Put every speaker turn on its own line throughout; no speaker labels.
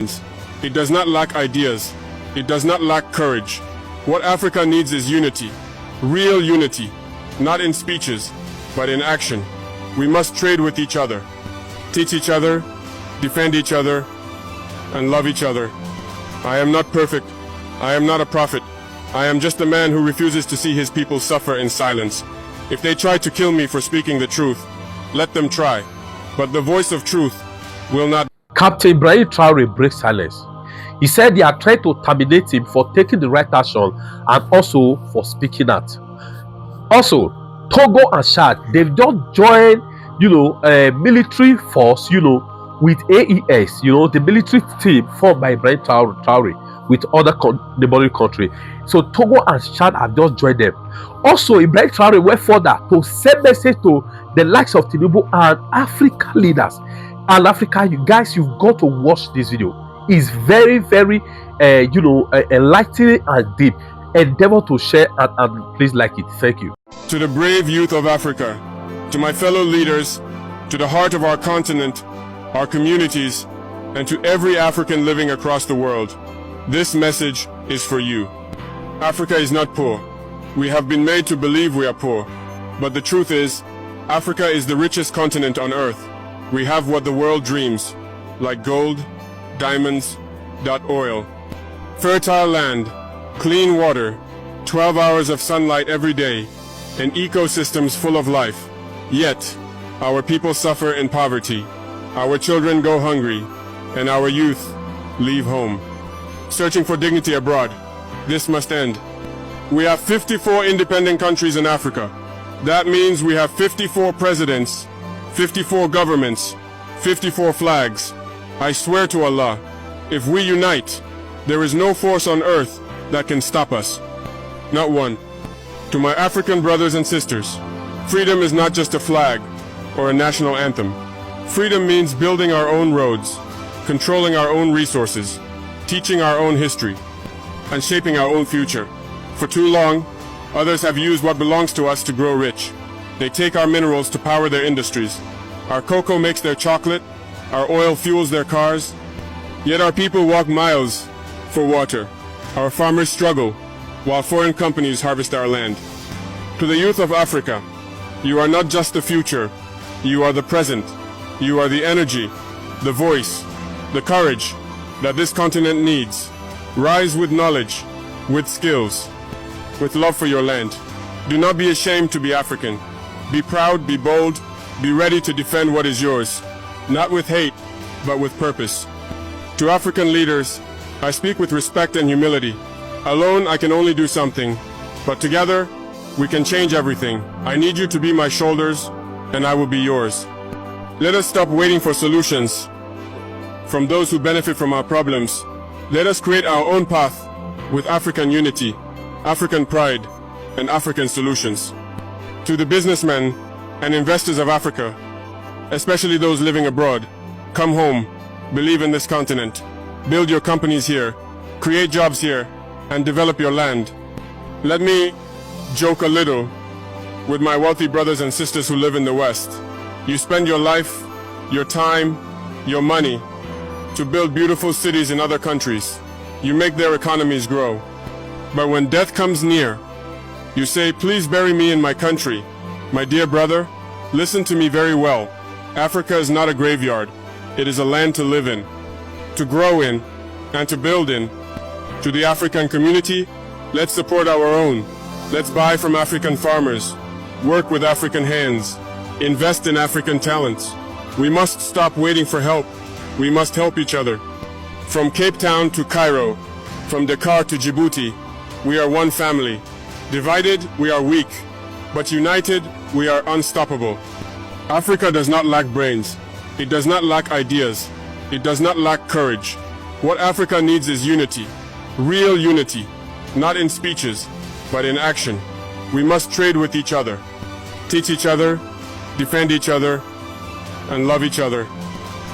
It does not lack ideas. It does not lack courage. What Africa needs is unity. Real unity. Not in speeches, but in action. We must trade with each other. Teach each other, defend each other, and love each other. I am not perfect. I am not a prophet. I am just a man who refuses to see his people suffer in silence. If they try to kill me for speaking the truth, let them try. But the voice of truth will not.
Captain Ibrahim Traore breaks silence. He said they are trying to terminate him for taking the right action and also for speaking out. Also, Togo and Chad, they've just joined, military force, with AES, the military team formed by Ibrahim Traore with other neighboring country. So Togo and Chad have just joined them. Also, Ibrahim Traore went further to send message to the likes of Tinubu and African leaders. And Africa, you guys, you've got to watch this video. It's very, very, enlightening and deep. Endeavor to share and please like it. Thank you.
To the brave youth of Africa, to my fellow leaders, to the heart of our continent, our communities, and to every African living across the world, this message is for you. Africa is not poor. We have been made to believe we are poor. But the truth is, Africa is the richest continent on earth. We have what the world dreams, like gold, diamonds, oil, fertile land, clean water, 12 hours of sunlight every day, and ecosystems full of life. Yet, our people suffer in poverty, our children go hungry, and our youth leave home. Searching for dignity abroad. This must end. We have 54 independent countries in Africa. That means we have 54 presidents, 54 governments, 54 flags. I swear to Allah, if we unite, there is no force on earth that can stop us. Not one. To my African brothers and sisters, freedom is not just a flag or a national anthem. Freedom means building our own roads, controlling our own resources, teaching our own history, and shaping our own future. For too long, others have used what belongs to us to grow rich. They take our minerals to power their industries. Our cocoa makes their chocolate, our oil fuels their cars. Yet our people walk miles for water. Our farmers struggle while foreign companies harvest our land. To the youth of Africa, you are not just the future, you are the present. You are the energy, the voice, the courage that this continent needs. Rise with knowledge, with skills, with love for your land. Do not be ashamed to be African. Be proud, be bold, be ready to defend what is yours, not with hate, but with purpose. To African leaders, I speak with respect and humility. Alone, I can only do something, but together, we can change everything. I need you to be my shoulders, and I will be yours. Let us stop waiting for solutions from those who benefit from our problems. Let us create our own path with African unity, African pride, and African solutions. To the businessmen and investors of Africa, especially those living abroad, come home, believe in this continent, build your companies here, create jobs here, and develop your land. Let me joke a little with my wealthy brothers and sisters who live in the West. You spend your life, your time, your money to build beautiful cities in other countries. You make their economies grow. But when death comes near, you say, please bury me in my country. My dear brother, listen to me very well. Africa is not a graveyard. It is a land to live in, to grow in, and to build in. To the African community, let's support our own. Let's buy from African farmers, work with African hands, invest in African talents. We must stop waiting for help. We must help each other. From Cape Town to Cairo, from Dakar to Djibouti, we are one family. Divided, we are weak, but united, we are unstoppable. Africa does not lack brains. It does not lack ideas. It does not lack courage. What Africa needs is unity. Real unity. Not in speeches, but in action. We must trade with each other. Teach each other, defend each other, and love each other.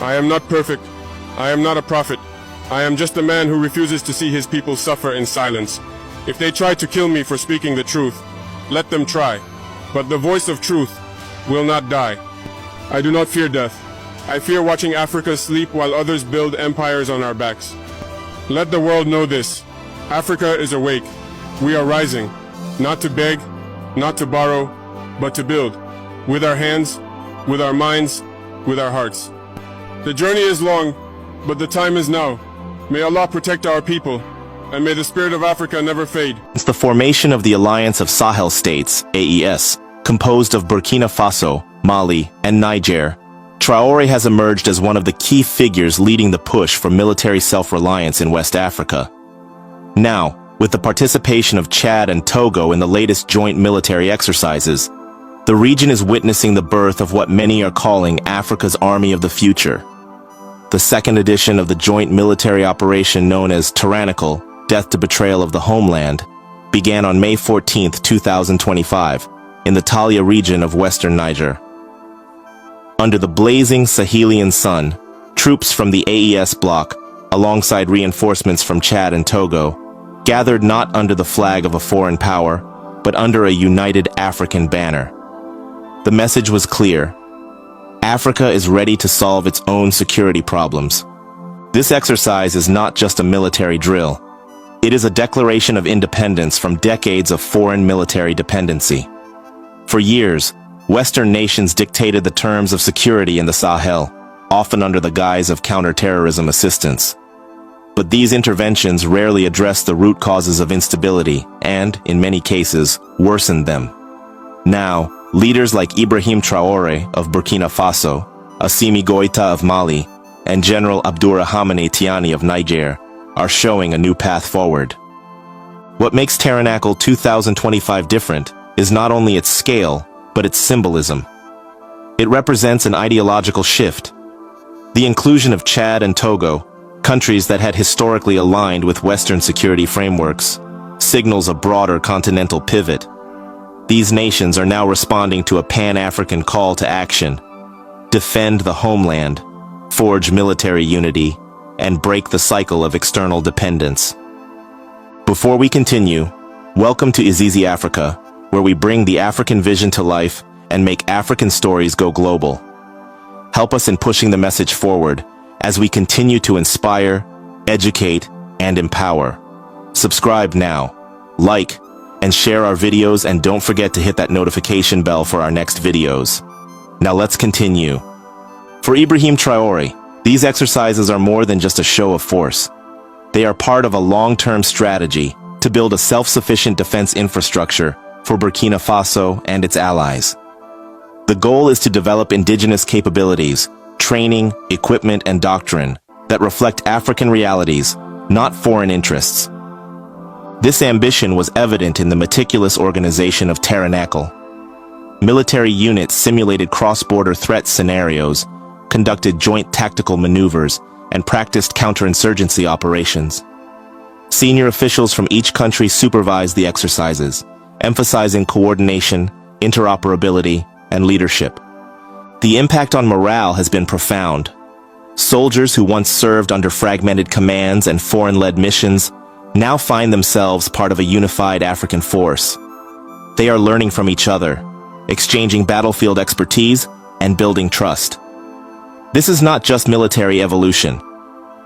I am not perfect. I am not a prophet. I am just a man who refuses to see his people suffer in silence. If they try to kill me for speaking the truth, let them try. But the voice of truth will not die. I do not fear death. I fear watching Africa sleep while others build empires on our backs. Let the world know this. Africa is awake. We are rising, not to beg, not to borrow, but to build. With our hands, with our minds, with our hearts. The journey is long, but the time is now. May Allah protect our people, and may the spirit of Africa never fade.
Since the formation of the Alliance of Sahel States, AES, composed of Burkina Faso, Mali, and Niger, Traoré has emerged as one of the key figures leading the push for military self-reliance in West Africa. Now, with the participation of Chad and Togo in the latest joint military exercises, the region is witnessing the birth of what many are calling Africa's Army of the Future. The second edition of the joint military operation known as Tyrannical, Death to Betrayal of the Homeland, began on May 14, 2025, in the Talia region of western Niger. Under the blazing Sahelian sun, troops from the AES bloc, alongside reinforcements from Chad and Togo, gathered not under the flag of a foreign power, but under a united African banner. The message was clear. Africa is ready to solve its own security problems. This exercise is not just a military drill. It is a declaration of independence from decades of foreign military dependency. For years, Western nations dictated the terms of security in the Sahel, often under the guise of counterterrorism assistance. But these interventions rarely addressed the root causes of instability and, in many cases, worsened them. Now, leaders like Ibrahim Traoré of Burkina Faso, Assimi Goïta of Mali, and General Abdourahmane Tiani of Niger are showing a new path forward. What makes Tabernacle 2025 different is not only its scale, but its symbolism. It represents an ideological shift. The inclusion of Chad and Togo, countries that had historically aligned with Western security frameworks, signals a broader continental pivot. These nations are now responding to a Pan-African call to action: defend the homeland, forge military unity, and break the cycle of external dependence. Before we continue, welcome to Izizi Africa, where we bring the African vision to life and make African stories go global. Help us in pushing the message forward as we continue to inspire, educate, and empower. Subscribe now, like, and share our videos, and don't forget to hit that notification bell for our next videos. Now let's continue. For Ibrahim Traoré, these exercises are more than just a show of force. They are part of a long-term strategy to build a self-sufficient defense infrastructure for Burkina Faso and its allies. The goal is to develop indigenous capabilities, training, equipment, and doctrine that reflect African realities, not foreign interests. This ambition was evident in the meticulous organization of Tabernacle. Military units simulated cross-border threat scenarios, conducted joint tactical maneuvers, and practiced counterinsurgency operations. Senior officials from each country supervised the exercises, emphasizing coordination, interoperability, and leadership. The impact on morale has been profound. Soldiers who once served under fragmented commands and foreign-led missions now find themselves part of a unified African force. They are learning from each other, exchanging battlefield expertise, and building trust. This is not just military evolution.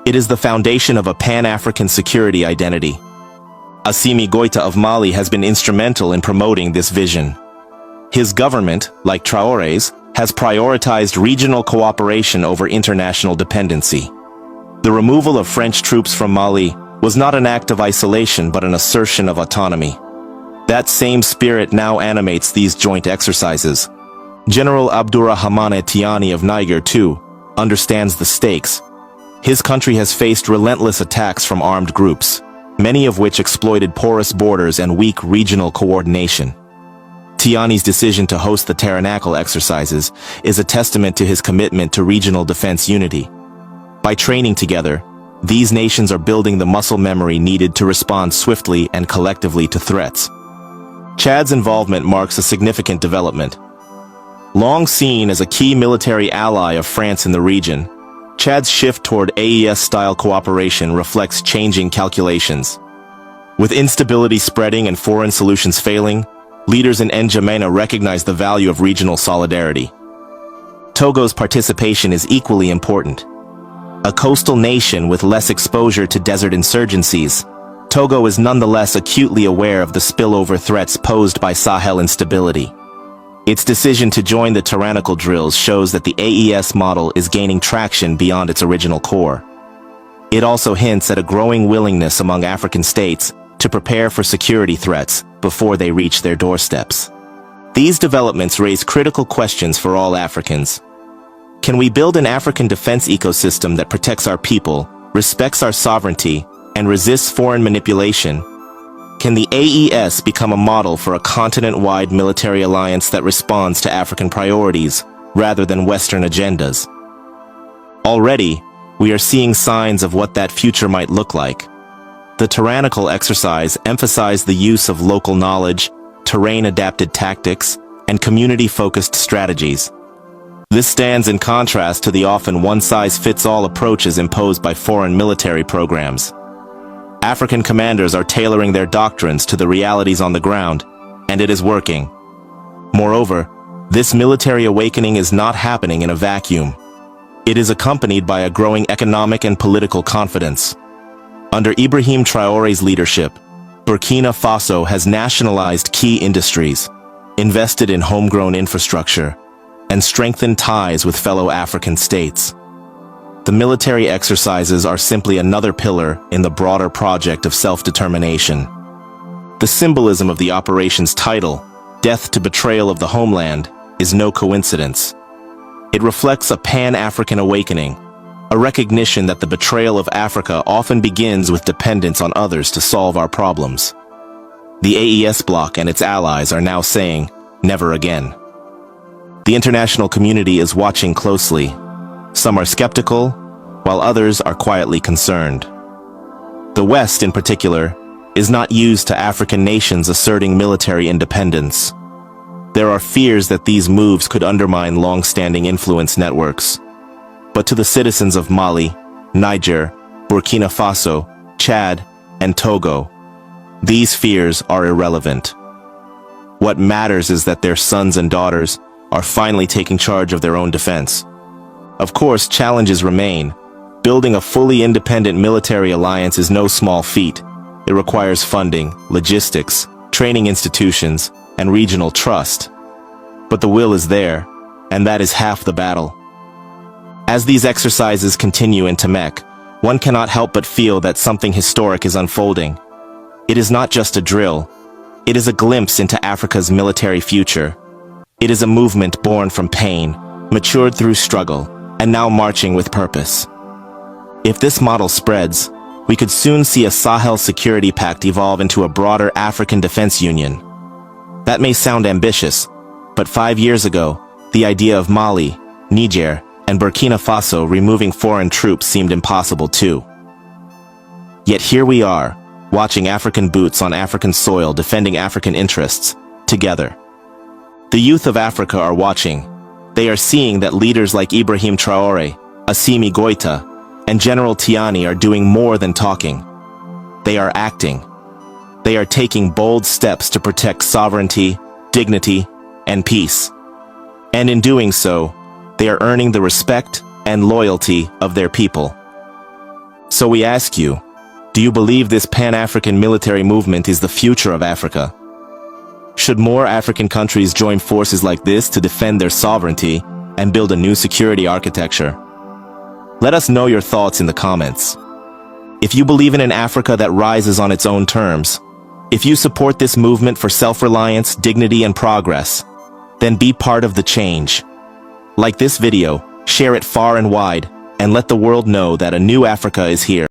It is the foundation of a Pan-African security identity. Assimi Goïta of Mali has been instrumental in promoting this vision. His government, like Traoré's, has prioritized regional cooperation over international dependency. The removal of French troops from Mali was not an act of isolation but an assertion of autonomy. That same spirit now animates these joint exercises. General Abdourahmane Tiani of Niger, too, understands the stakes. His country has faced relentless attacks from armed groups, many of which exploited porous borders and weak regional coordination. Tiani's decision to host the Tabernacle exercises is a testament to his commitment to regional defense unity. By training together, these nations are building the muscle memory needed to respond swiftly and collectively to threats. Chad's involvement marks a significant development. Long seen as a key military ally of France in the region, Chad's shift toward AES-style cooperation reflects changing calculations. With instability spreading and foreign solutions failing, leaders in N'Djamena recognize the value of regional solidarity. Togo's participation is equally important. A coastal nation with less exposure to desert insurgencies, Togo is nonetheless acutely aware of the spillover threats posed by Sahel instability. Its decision to join the tyrannical drills shows that the AES model is gaining traction beyond its original core. It also hints at a growing willingness among African states to prepare for security threats before they reach their doorsteps. These developments raise critical questions for all Africans. Can we build an African defense ecosystem that protects our people, respects our sovereignty, and resists foreign manipulation? Can the AES become a model for a continent-wide military alliance that responds to African priorities rather than Western agendas? Already, we are seeing signs of what that future might look like. The tyrannical exercise emphasized the use of local knowledge, terrain-adapted tactics, and community-focused strategies. This stands in contrast to the often one-size-fits-all approaches imposed by foreign military programs. African commanders are tailoring their doctrines to the realities on the ground, and it is working. Moreover, this military awakening is not happening in a vacuum. It is accompanied by a growing economic and political confidence. Under Ibrahim Traore's leadership, Burkina Faso has nationalized key industries, invested in homegrown infrastructure, and strengthened ties with fellow African states. The military exercises are simply another pillar in the broader project of self-determination. The symbolism of the operation's title, Death to Betrayal of the Homeland, is no coincidence. It reflects a pan-African awakening, a recognition that the betrayal of Africa often begins with dependence on others to solve our problems. The AES bloc and its allies are now saying, never again. The international community is watching closely. Some are skeptical, while others are quietly concerned. The West, in particular, is not used to African nations asserting military independence. There are fears that these moves could undermine long-standing influence networks. But to the citizens of Mali, Niger, Burkina Faso, Chad, and Togo, these fears are irrelevant. What matters is that their sons and daughters are finally taking charge of their own defense. Of course, challenges remain. Building a fully independent military alliance is no small feat. It requires funding, logistics, training institutions, and regional trust. But the will is there, and that is half the battle. As these exercises continue in Tamek, one cannot help but feel that something historic is unfolding. It is not just a drill. It is a glimpse into Africa's military future. It is a movement born from pain, matured through struggle, and now marching with purpose. If this model spreads, we could soon see a Sahel Security Pact evolve into a broader African Defense Union. That may sound ambitious, but 5 years ago, the idea of Mali, Niger, and Burkina Faso removing foreign troops seemed impossible too. Yet here we are, watching African boots on African soil defending African interests, together. The youth of Africa are watching. They are seeing that leaders like Ibrahim Traore, Assimi Goïta, and General Tiani are doing more than talking. They are acting. They are taking bold steps to protect sovereignty, dignity, and peace. And in doing so, they are earning the respect and loyalty of their people. So we ask you, do you believe this Pan-African military movement is the future of Africa? Should more African countries join forces like this to defend their sovereignty and build a new security architecture? Let us know your thoughts in the comments. If you believe in an Africa that rises on its own terms, if you support this movement for self-reliance, dignity, and progress, then be part of the change. Like this video, share it far and wide, and let the world know that a new Africa is here.